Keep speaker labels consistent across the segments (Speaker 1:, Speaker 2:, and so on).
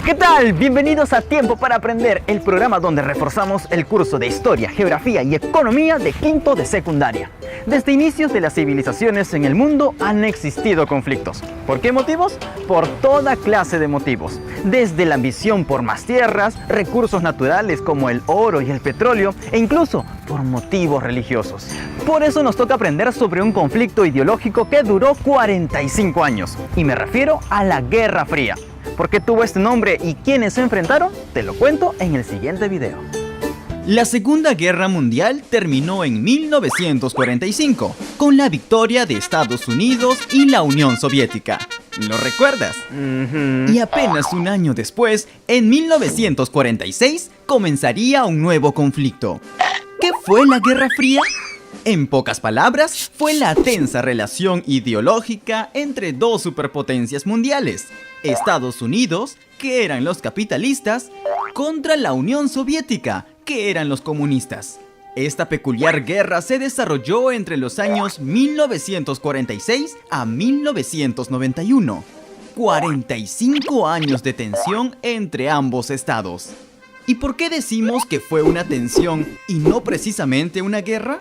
Speaker 1: ¿Qué tal? Bienvenidos a Tiempo para Aprender, el programa donde reforzamos el curso de Historia, Geografía y Economía de quinto de secundaria. Desde inicios de las civilizaciones en el mundo han existido conflictos. ¿Por qué motivos? Por toda clase de motivos. Desde la ambición por más tierras, recursos naturales como el oro y el petróleo, e incluso por motivos religiosos. Por eso nos toca aprender sobre un conflicto ideológico que duró 45 años. Y me refiero a la Guerra Fría. ¿Por qué tuvo este nombre y quiénes se enfrentaron? Te lo cuento en el siguiente video.
Speaker 2: La Segunda Guerra Mundial terminó en 1945, con la victoria de Estados Unidos y la Unión Soviética. ¿Lo recuerdas? Y apenas un año después, en 1946, comenzaría un nuevo conflicto. ¿Qué fue la Guerra Fría? En pocas palabras, fue la tensa relación ideológica entre dos superpotencias mundiales, Estados Unidos, que eran los capitalistas, contra la Unión Soviética, que eran los comunistas. Esta peculiar guerra se desarrolló entre los años 1946 a 1991. 45 años de tensión entre ambos estados. ¿Y por qué decimos que fue una tensión y no precisamente una guerra?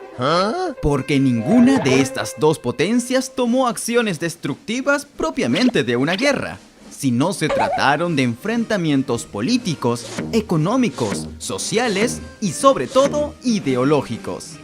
Speaker 2: Porque ninguna de estas dos potencias tomó acciones destructivas propiamente de una guerra, sino se trataron de enfrentamientos políticos, económicos, sociales y sobre todo ideológicos.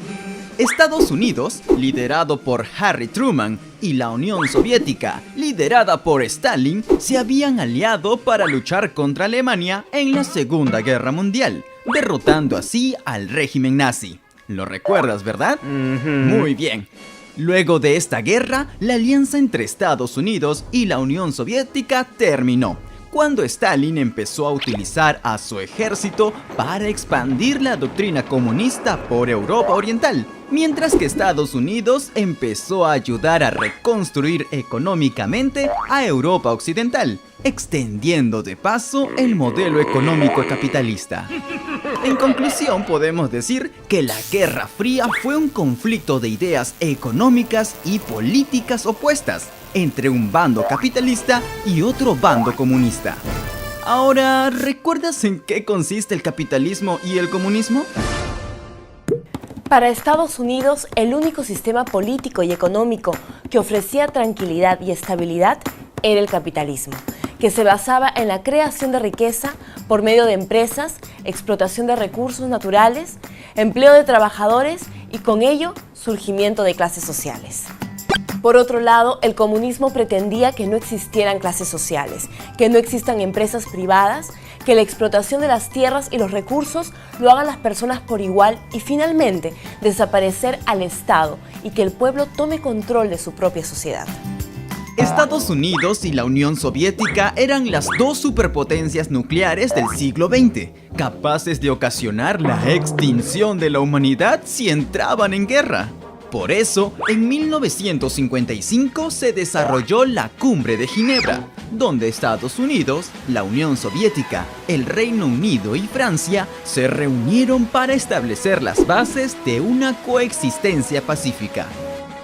Speaker 2: Estados Unidos, liderado por Harry Truman, y la Unión Soviética, liderada por Stalin, se habían aliado para luchar contra Alemania en la Segunda Guerra Mundial, derrotando así al régimen nazi. ¿Lo recuerdas, verdad? Muy bien. Luego de esta guerra, la alianza entre Estados Unidos y la Unión Soviética terminó, cuando Stalin empezó a utilizar a su ejército para expandir la doctrina comunista por Europa Oriental, mientras que Estados Unidos empezó a ayudar a reconstruir económicamente a Europa Occidental, extendiendo de paso el modelo económico capitalista. En conclusión, podemos decir que la Guerra Fría fue un conflicto de ideas económicas y políticas opuestas entre un bando capitalista y otro bando comunista. Ahora, ¿recuerdas en qué consiste el capitalismo y el comunismo?
Speaker 3: Para Estados Unidos, el único sistema político y económico que ofrecía tranquilidad y estabilidad era el capitalismo, que se basaba en la creación de riqueza por medio de empresas, explotación de recursos naturales, empleo de trabajadores y con ello surgimiento de clases sociales. Por otro lado, el comunismo pretendía que no existieran clases sociales, que no existan empresas privadas, que la explotación de las tierras y los recursos lo hagan las personas por igual y finalmente desaparecer al Estado y que el pueblo tome control de su propia sociedad.
Speaker 2: Estados Unidos y la Unión Soviética eran las dos superpotencias nucleares del siglo XX, capaces de ocasionar la extinción de la humanidad si entraban en guerra. Por eso, en 1955 se desarrolló la Cumbre de Ginebra, donde Estados Unidos, la Unión Soviética, el Reino Unido y Francia se reunieron para establecer las bases de una coexistencia pacífica.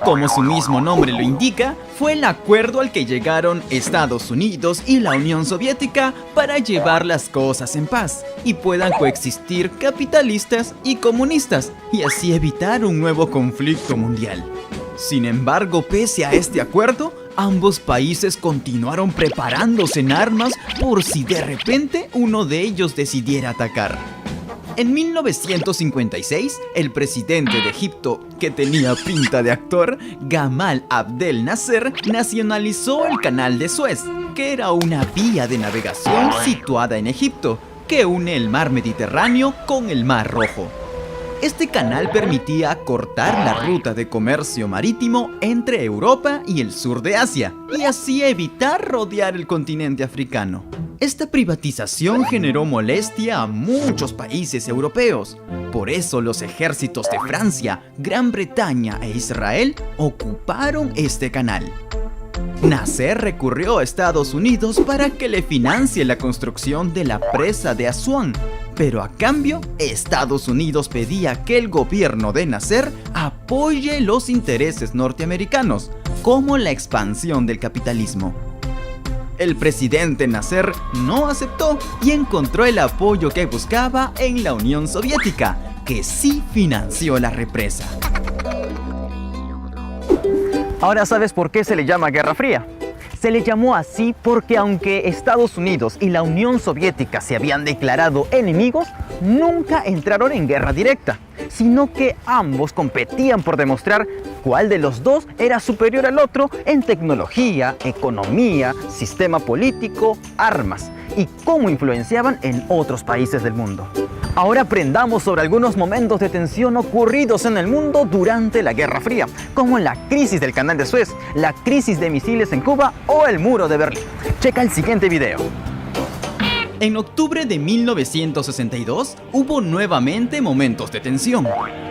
Speaker 2: Como su mismo nombre lo indica, fue el acuerdo al que llegaron Estados Unidos y la Unión Soviética para llevar las cosas en paz y puedan coexistir capitalistas y comunistas y así evitar un nuevo conflicto mundial. Sin embargo, pese a este acuerdo, ambos países continuaron preparándose en armas por si de repente uno de ellos decidiera atacar. En 1956, el presidente de Egipto, que tenía pinta de actor, Gamal Abdel Nasser, nacionalizó el Canal de Suez, que era una vía de navegación situada en Egipto, que une el mar Mediterráneo con el Mar Rojo. Este canal permitía cortar la ruta de comercio marítimo entre Europa y el sur de Asia, y así evitar rodear el continente africano. Esta privatización generó molestia a muchos países europeos. Por eso los ejércitos de Francia, Gran Bretaña e Israel ocuparon este canal. Nasser recurrió a Estados Unidos para que le financie la construcción de la presa de Asuán, pero a cambio, Estados Unidos pedía que el gobierno de Nasser apoye los intereses norteamericanos, como la expansión del capitalismo. El presidente Nasser no aceptó y encontró el apoyo que buscaba en la Unión Soviética, que sí financió la represa.
Speaker 1: Ahora sabes por qué se le llama Guerra Fría. Se le llamó así porque aunque Estados Unidos y la Unión Soviética se habían declarado enemigos, nunca entraron en guerra directa, sino que ambos competían por demostrar cuál de los dos era superior al otro en tecnología, economía, sistema político, armas y cómo influenciaban en otros países del mundo. Ahora aprendamos sobre algunos momentos de tensión ocurridos en el mundo durante la Guerra Fría, como la crisis del Canal de Suez, la crisis de misiles en Cuba o el Muro de Berlín. Checa el siguiente video.
Speaker 2: En octubre de 1962 hubo nuevamente momentos de tensión.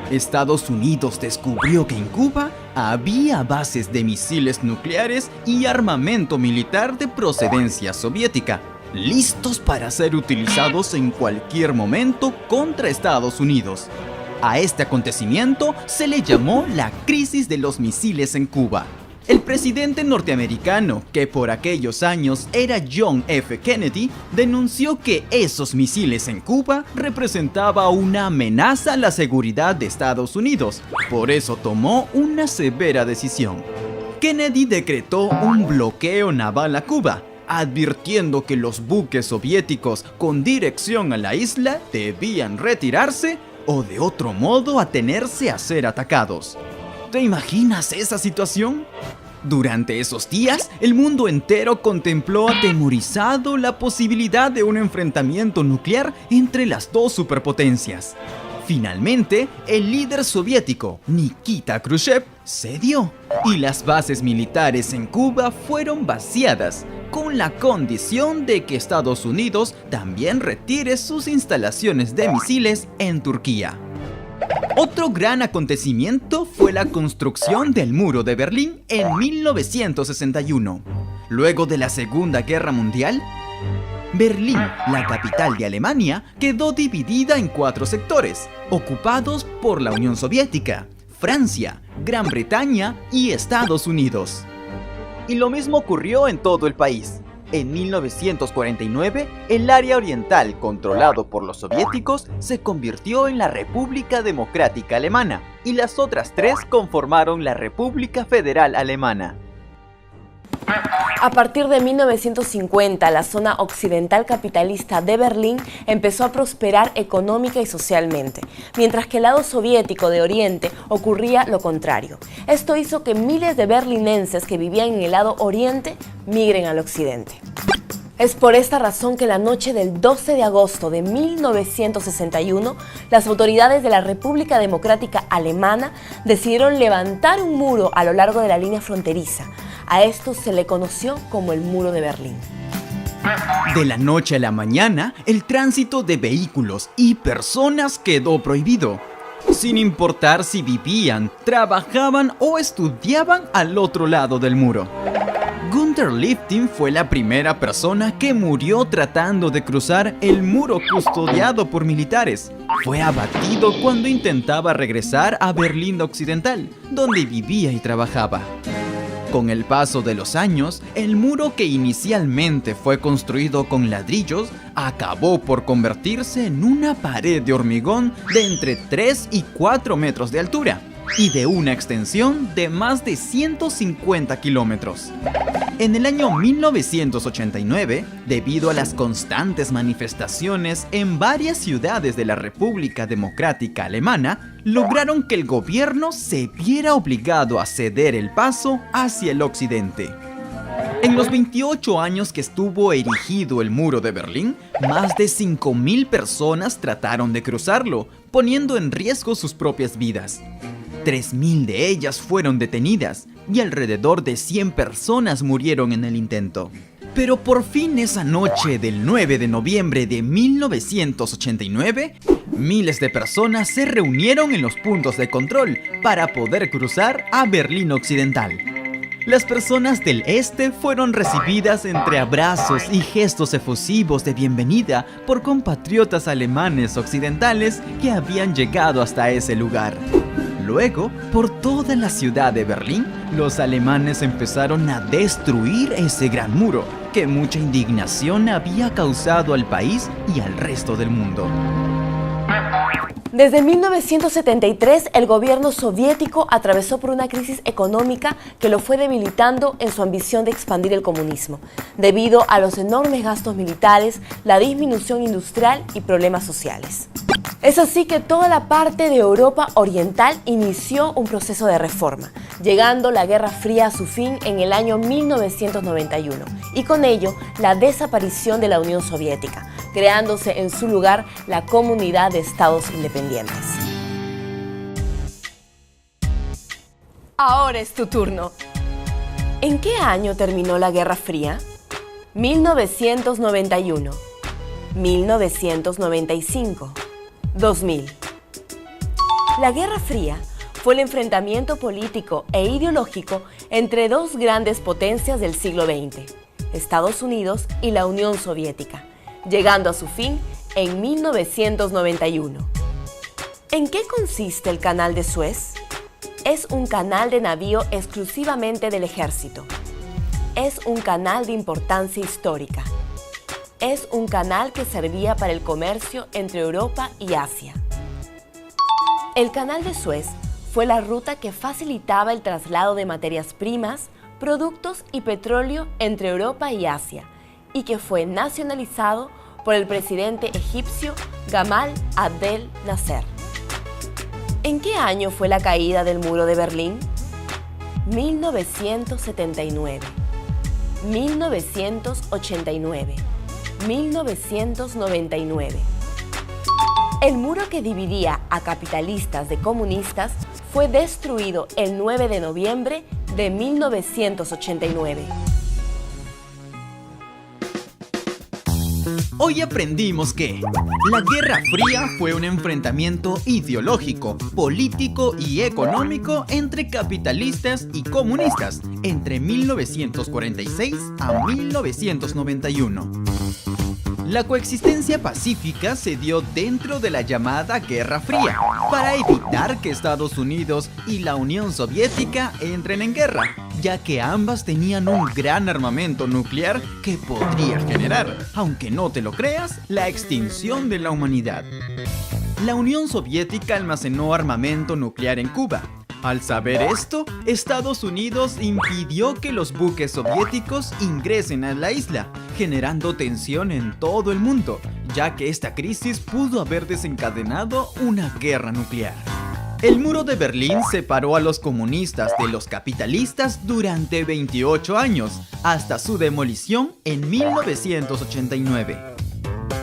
Speaker 2: Estados Unidos descubrió que en Cuba había bases de misiles nucleares y armamento militar de procedencia soviética, listos para ser utilizados en cualquier momento contra Estados Unidos. A este acontecimiento se le llamó la crisis de los misiles en Cuba. El presidente norteamericano, que por aquellos años era John F. Kennedy, denunció que esos misiles en Cuba representaba una amenaza a la seguridad de Estados Unidos. Por eso tomó una severa decisión. Kennedy decretó un bloqueo naval a Cuba, advirtiendo que los buques soviéticos con dirección a la isla debían retirarse o de otro modo atenerse a ser atacados. ¿Te imaginas esa situación? Durante esos días, el mundo entero contempló atemorizado la posibilidad de un enfrentamiento nuclear entre las dos superpotencias. Finalmente, el líder soviético, Nikita Khrushchev, cedió y las bases militares en Cuba fueron vaciadas, con la condición de que Estados Unidos también retire sus instalaciones de misiles en Turquía. Otro gran acontecimiento fue la construcción del Muro de Berlín en 1961. Luego de la Segunda Guerra Mundial, Berlín, la capital de Alemania, quedó dividida en 4 sectores, ocupados por la Unión Soviética, Francia, Gran Bretaña y Estados Unidos. Y lo mismo ocurrió en todo el país. En 1949, el área oriental, controlado por los soviéticos, se convirtió en la República Democrática Alemana, y las otras 3 conformaron la República Federal Alemana.
Speaker 3: A partir de 1950, la zona occidental capitalista de Berlín empezó a prosperar económica y socialmente, mientras que el lado soviético de Oriente ocurría lo contrario. Esto hizo que miles de berlinenses que vivían en el lado oriente migren al occidente. Es por esta razón que la noche del 12 de agosto de 1961, las autoridades de la República Democrática Alemana decidieron levantar un muro a lo largo de la línea fronteriza. A esto se le conoció como el Muro de Berlín.
Speaker 2: De la noche a la mañana, el tránsito de vehículos y personas quedó prohibido, sin importar si vivían, trabajaban o estudiaban al otro lado del muro. Günter Lifting fue la primera persona que murió tratando de cruzar el muro custodiado por militares. Fue abatido cuando intentaba regresar a Berlín Occidental, donde vivía y trabajaba. Con el paso de los años, el muro que inicialmente fue construido con ladrillos acabó por convertirse en una pared de hormigón de entre 3 y 4 metros de altura y de una extensión de más de 150 kilómetros. En el año 1989, debido a las constantes manifestaciones en varias ciudades de la República Democrática Alemana, lograron que el gobierno se viera obligado a ceder el paso hacia el occidente. En los 28 años que estuvo erigido el Muro de Berlín, más de 5.000 personas trataron de cruzarlo, poniendo en riesgo sus propias vidas. 3.000 de ellas fueron detenidas y alrededor de 100 personas murieron en el intento. Pero por fin esa noche del 9 de noviembre de 1989, miles de personas se reunieron en los puntos de control para poder cruzar a Berlín Occidental. Las personas del este fueron recibidas entre abrazos y gestos efusivos de bienvenida por compatriotas alemanes occidentales que habían llegado hasta ese lugar. Luego, por toda la ciudad de Berlín, los alemanes empezaron a destruir ese gran muro, que mucha indignación había causado al país y al resto del mundo.
Speaker 3: Desde 1973, el gobierno soviético atravesó por una crisis económica que lo fue debilitando en su ambición de expandir el comunismo, debido a los enormes gastos militares, la disminución industrial y problemas sociales. Es así que toda la parte de Europa Oriental inició un proceso de reforma, llegando la Guerra Fría a su fin en el año 1991, y con ello la desaparición de la Unión Soviética, creándose en su lugar la Comunidad de Estados Independientes. Ahora es tu turno. ¿En qué año terminó la Guerra Fría? 1991, 1995, 2000. La Guerra Fría fue el enfrentamiento político e ideológico entre dos grandes potencias del siglo XX, Estados Unidos y la Unión Soviética, llegando a su fin en 1991. ¿En qué consiste el Canal de Suez? Es un canal de navío exclusivamente del ejército. Es un canal de importancia histórica. Es un canal que servía para el comercio entre Europa y Asia. El Canal de Suez fue la ruta que facilitaba el traslado de materias primas, productos y petróleo entre Europa y Asia, y que fue nacionalizado por el presidente egipcio Gamal Abdel Nasser. ¿En qué año fue la caída del muro de Berlín? 1979, 1989, 1999. El muro que dividía a capitalistas de comunistas fue destruido el 9 de noviembre de 1989.
Speaker 2: Hoy aprendimos que la Guerra Fría fue un enfrentamiento ideológico, político y económico entre capitalistas y comunistas entre 1946 a 1991. La coexistencia pacífica se dio dentro de la llamada Guerra Fría para evitar que Estados Unidos y la Unión Soviética entren en guerra, ya que ambas tenían un gran armamento nuclear que podría generar, aunque no te lo creas, la extinción de la humanidad. La Unión Soviética almacenó armamento nuclear en Cuba. Al saber esto, Estados Unidos impidió que los buques soviéticos ingresen a la isla, generando tensión en todo el mundo, ya que esta crisis pudo haber desencadenado una guerra nuclear. El muro de Berlín separó a los comunistas de los capitalistas durante 28 años, hasta su demolición en 1989.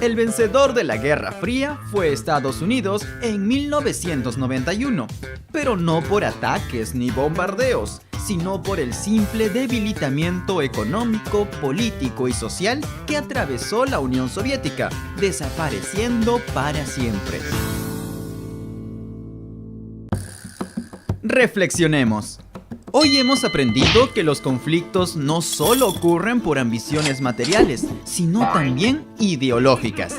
Speaker 2: El vencedor de la Guerra Fría fue Estados Unidos en 1991, pero no por ataques ni bombardeos, sino por el simple debilitamiento económico, político y social que atravesó la Unión Soviética, desapareciendo para siempre. Reflexionemos. Hoy hemos aprendido que los conflictos no solo ocurren por ambiciones materiales, sino también ideológicas.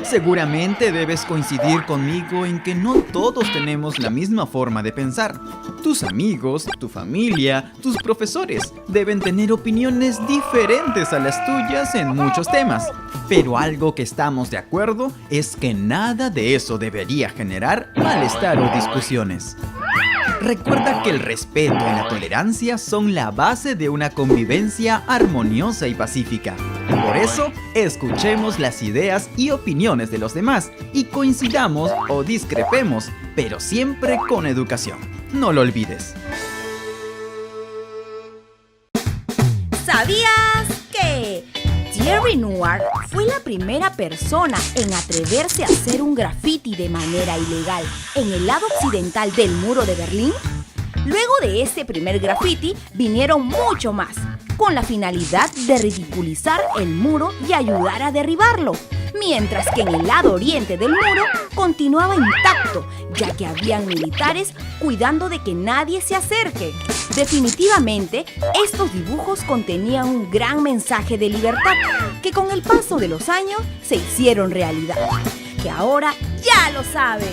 Speaker 2: Seguramente debes coincidir conmigo en que no todos tenemos la misma forma de pensar. Tus amigos, tu familia, tus profesores deben tener opiniones diferentes a las tuyas en muchos temas. Pero algo que estamos de acuerdo es que nada de eso debería generar malestar o discusiones. Recuerda que el respeto y la tolerancia son la base de una convivencia armoniosa y pacífica. Por eso, escuchemos las ideas y opiniones de los demás y coincidamos o discrepemos, pero siempre con educación. No lo olvides.
Speaker 4: ¿Sabías que Thierry Neuvart fue la primera persona en atreverse a hacer un graffiti de manera ilegal en el lado occidental del muro de Berlín? Luego de este primer graffiti vinieron mucho más, con la finalidad de ridiculizar el muro y ayudar a derribarlo, mientras que en el lado oriente del muro continuaba intacto, ya que habían militares cuidando de que nadie se acerque. Definitivamente, estos dibujos contenían un gran mensaje de libertad, que con el paso de los años se hicieron realidad, que ahora ya lo saben.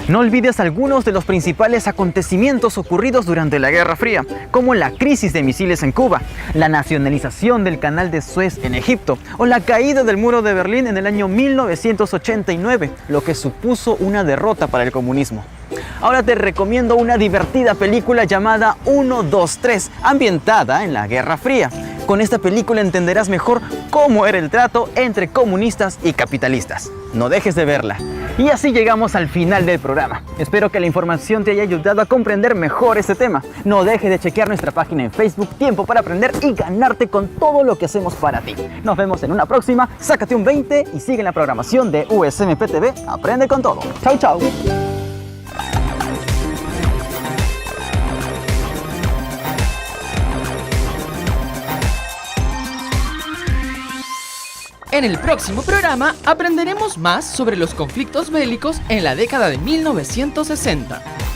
Speaker 1: No olvides algunos de los principales acontecimientos ocurridos durante la Guerra Fría, como la crisis de misiles en Cuba, la nacionalización del Canal de Suez en Egipto o la caída del Muro de Berlín en el año 1989, lo que supuso una derrota para el comunismo. Ahora te recomiendo una divertida película llamada 1, 2, 3, ambientada en la Guerra Fría. Con esta película entenderás mejor cómo era el trato entre comunistas y capitalistas. No dejes de verla. Y así llegamos al final del programa. Espero que la información te haya ayudado a comprender mejor este tema. No dejes de chequear nuestra página en Facebook, Tiempo para Aprender, y ganarte con todo lo que hacemos para ti. Nos vemos en una próxima. Sácate un 20 y sigue en la programación de USMP TV. Aprende con todo. Chau, chau.
Speaker 5: En el próximo programa aprenderemos más sobre los conflictos bélicos en la década de 1960.